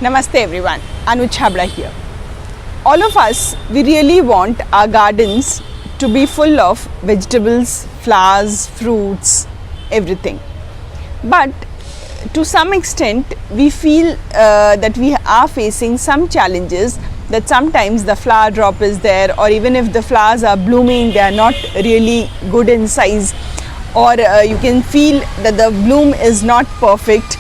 Namaste everyone, Anuj Chabra here. All of us, we really want our gardens to be full of vegetables, flowers, fruits, everything. But to some extent, we feel that we are facing some challenges, that sometimes the flower drop is there, or even if the flowers are blooming, they are not really good in size, or you can feel that the bloom is not perfect.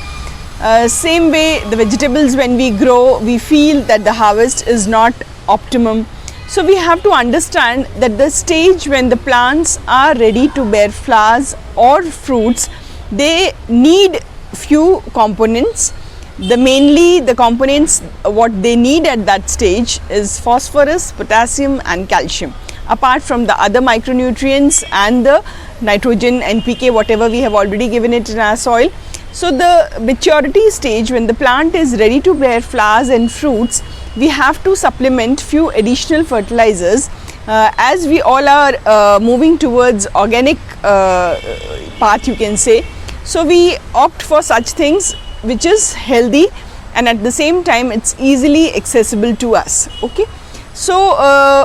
Same way, the vegetables, when we grow, we feel that the harvest is not optimum. So we have to understand that the stage when the plants are ready to bear flowers or fruits, they need few components. Mainly the components what they need at that stage is phosphorus, potassium and calcium, apart from the other micronutrients and the nitrogen, NPK, whatever we have already given it in our soil. So the maturity stage, when the plant is ready to bear flowers and fruits, we have to supplement few additional fertilizers. As we all are moving towards organic path, you can say, so we opt for such things which is healthy and at the same time it's easily accessible to us. Okay, so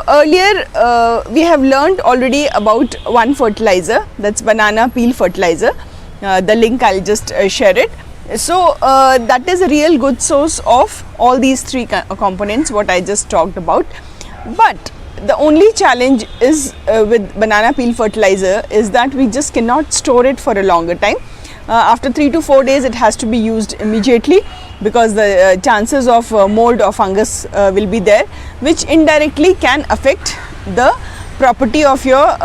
earlier we have learned already about one fertilizer, that's banana peel fertilizer. The link I'll just share it. So that is a real good source of all these three components what I just talked about. But the only challenge is with banana peel fertilizer is that we just cannot store it for a longer time. After 3 to 4 days it has to be used immediately, because the chances of mold or fungus will be there, which indirectly can affect the property of your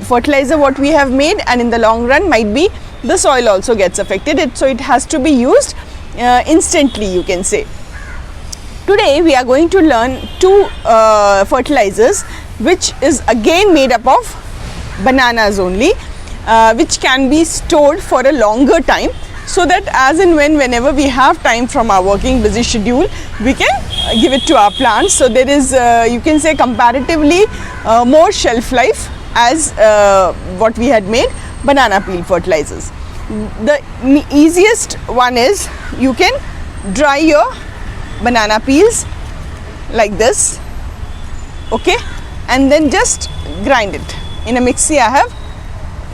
fertilizer what we have made, and in the long run might be the soil also gets affected. So it has to be used instantly, you can say. Today we are going to learn two fertilizers which is again made up of bananas only, which can be stored for a longer time, so that as and whenever we have time from our working busy schedule, we can give it to our plants. So there is you can say comparatively more shelf life as what we had made banana peel fertilizers. The easiest one is you can dry your banana peels like this, okay, and then just grind it in a mixie. I have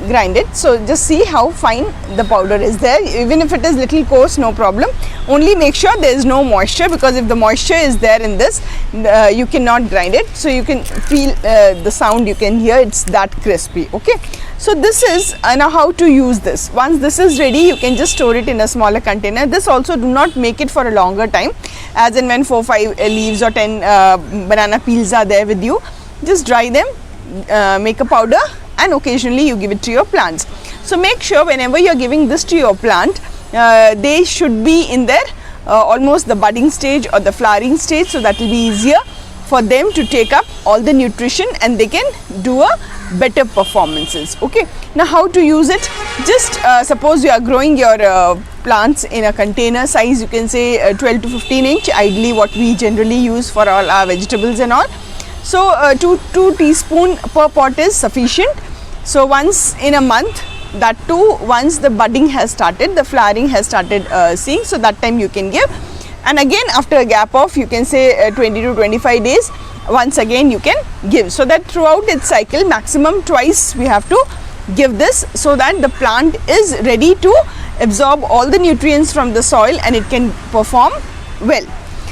grind it, so just see how fine the powder is there. Even if it is little coarse, no problem, only make sure there is no moisture, because if the moisture is there in this, you cannot grind it. So you can feel the sound, you can hear, it's that crispy. Okay, so this is now how to use this. Once this is ready, you can just store it in a smaller container. This also do not make it for a longer time, as in when 4-5 leaves or 10 banana peels are there with you, just dry them, make a powder, and occasionally you give it to your plants. So make sure whenever you are giving this to your plant, they should be in their almost the budding stage or the flowering stage, so that will be easier for them to take up all the nutrition and they can do a better performances. Okay, now how to use it? Just suppose you are growing your plants in a container size, you can say 12 to 15 inch, ideally what we generally use for all our vegetables and all. So 2 teaspoon per pot is sufficient. So once in a month, that too once the budding has started, the flowering has started seeing, so that time you can give. And again after a gap of, you can say 20 to 25 days, once again you can give, so that throughout its cycle maximum twice we have to give this, so that the plant is ready to absorb all the nutrients from the soil and it can perform well.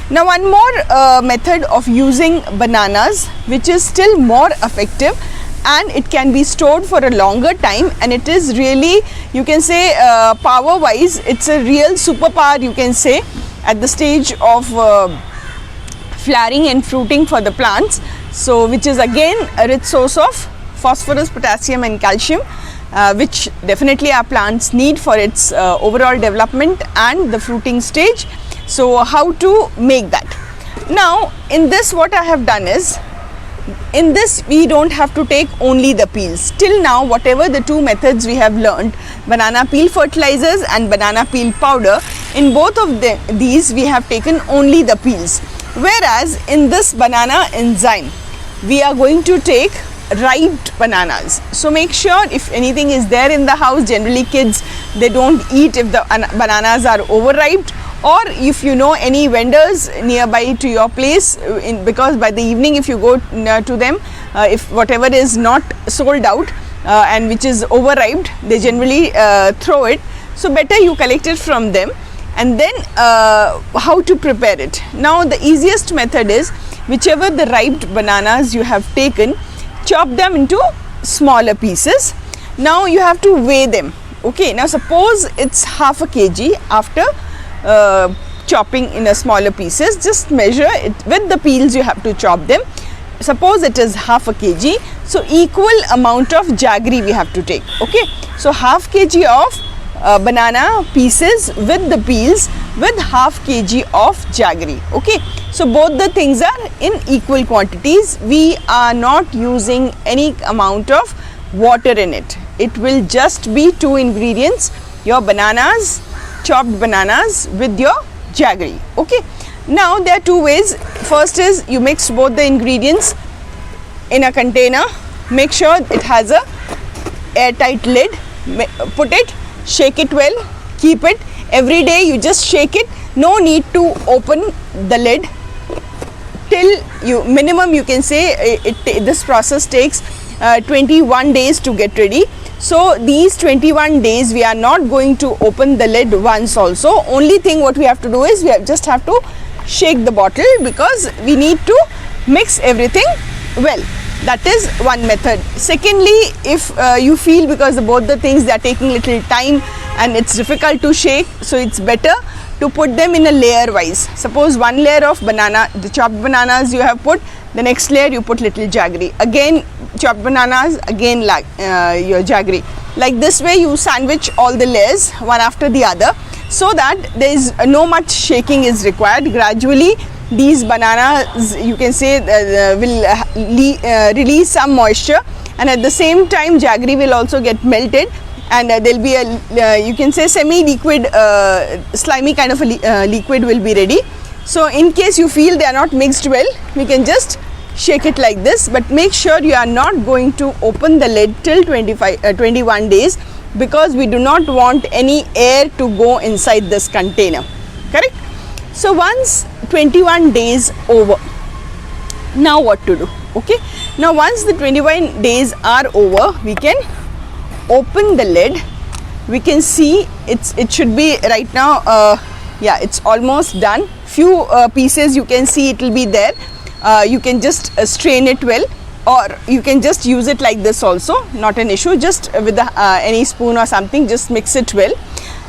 Now one more method of using bananas which is still more effective, and it can be stored for a longer time, and it is really, you can say power wise, it's a real superpower, you can say, at the stage of flowering and fruiting for the plants. So which is again a rich source of phosphorus, potassium and calcium, which definitely our plants need for its overall development and the fruiting stage. So how to make that? Now in this what I have done is, in this we don't have to take only the peels. Till now whatever the two methods we have learned, banana peel fertilizers and banana peel powder, in both of these we have taken only the peels. Whereas in this banana enzyme we are going to take ripe bananas. So make sure if anything is there in the house, generally kids, they don't eat if the bananas are overripe, or if you know any vendors nearby to your place, because by the evening if you go to them, if whatever is not sold out and which is overripe, they generally throw it. So better you collect it from them. And then how to prepare it? Now the easiest method is, whichever the ripe bananas you have taken, chop them into smaller pieces. Now you have to weigh them. Okay, now suppose it's half a kg. After chopping in a smaller pieces, just measure it with the peels, you have to chop them. Suppose it is half a kg, so equal amount of jaggery we have to take. Okay, so half kg of banana pieces with the peels with half kg of jaggery. Okay, so both the things are in equal quantities. We are not using any amount of water in it. It will just be two ingredients, your bananas, chopped bananas with your jaggery. Okay, now there are two ways. First is you mix both the ingredients in a container. Make sure it has a airtight lid. Put it, shake it well, keep it. Every day you just shake it. No need to open the lid till you minimum, you can say this process takes 21 days to get ready. So these 21 days we are not going to open the lid once also. Only thing what we have to do is we just have to shake the bottle, because we need to mix everything well. That is one method. Secondly, if you feel because both the things they are taking little time and it's difficult to shake, so it's better to put them in a layer wise. Suppose one layer of banana, the chopped bananas you have put, the next layer you put little jaggery, again chopped bananas, again your jaggery. Like this way you sandwich all the layers one after the other, so that there is no much shaking is required. Gradually these bananas, you can say, will release some moisture, and at the same time jaggery will also get melted, and there will be a you can say semi-liquid, slimy kind of a liquid will be ready. So in case you feel they are not mixed well, we can just shake it like this, but make sure you are not going to open the lid till 21 days, because we do not want any air to go inside this container. Correct? So once 21 days over, now what to do? Okay, now once the 21 days are over, we can open the lid. We can see it should be right now, yeah, it's almost done. Few pieces you can see it will be there. You can just strain it well, or you can just use it like this also, not an issue. Just with any spoon or something, just mix it well.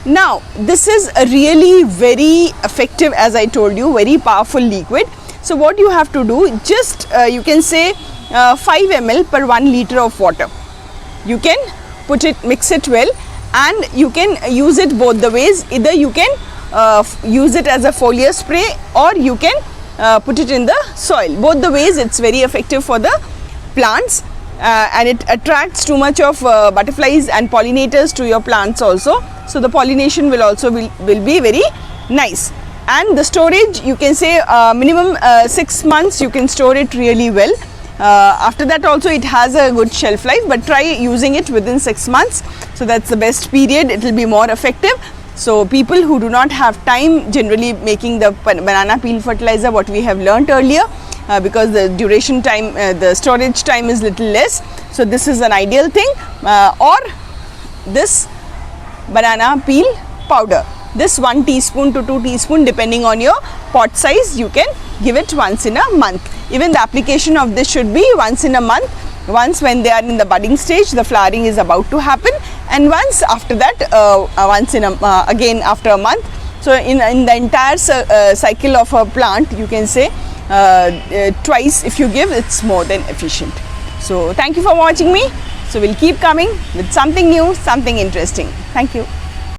Now this is a really very effective, as I told you, very powerful liquid. So what you have to do, just you can say 5 ml per 1 liter of water. You can put it, mix it well, and you can use it both the ways. Either you can use it as a foliar spray, or you can put it in the soil. Both the ways it's very effective for the plants, and it attracts too much of butterflies and pollinators to your plants also. So the pollination will also will be very nice. And the storage, you can say minimum 6 months you can store it really well. After that also it has a good shelf life, but try using it within 6 months. So that's the best period, it will be more effective. So people who do not have time, generally making the banana peel fertilizer, what we have learnt earlier, because the duration time, the storage time is little less. So this is an ideal thing. Or this banana peel powder, this 1 teaspoon to 2 teaspoon depending on your pot size, you can give it once in a month. Even the application of this should be once in a month. Once when they are in the budding stage, the flowering is about to happen, and once after that, once in a again after a month. So in the entire cycle of a plant, you can say twice if you give, it's more than efficient. So thank you for watching me. So we'll keep coming with something new, something interesting. Thank you.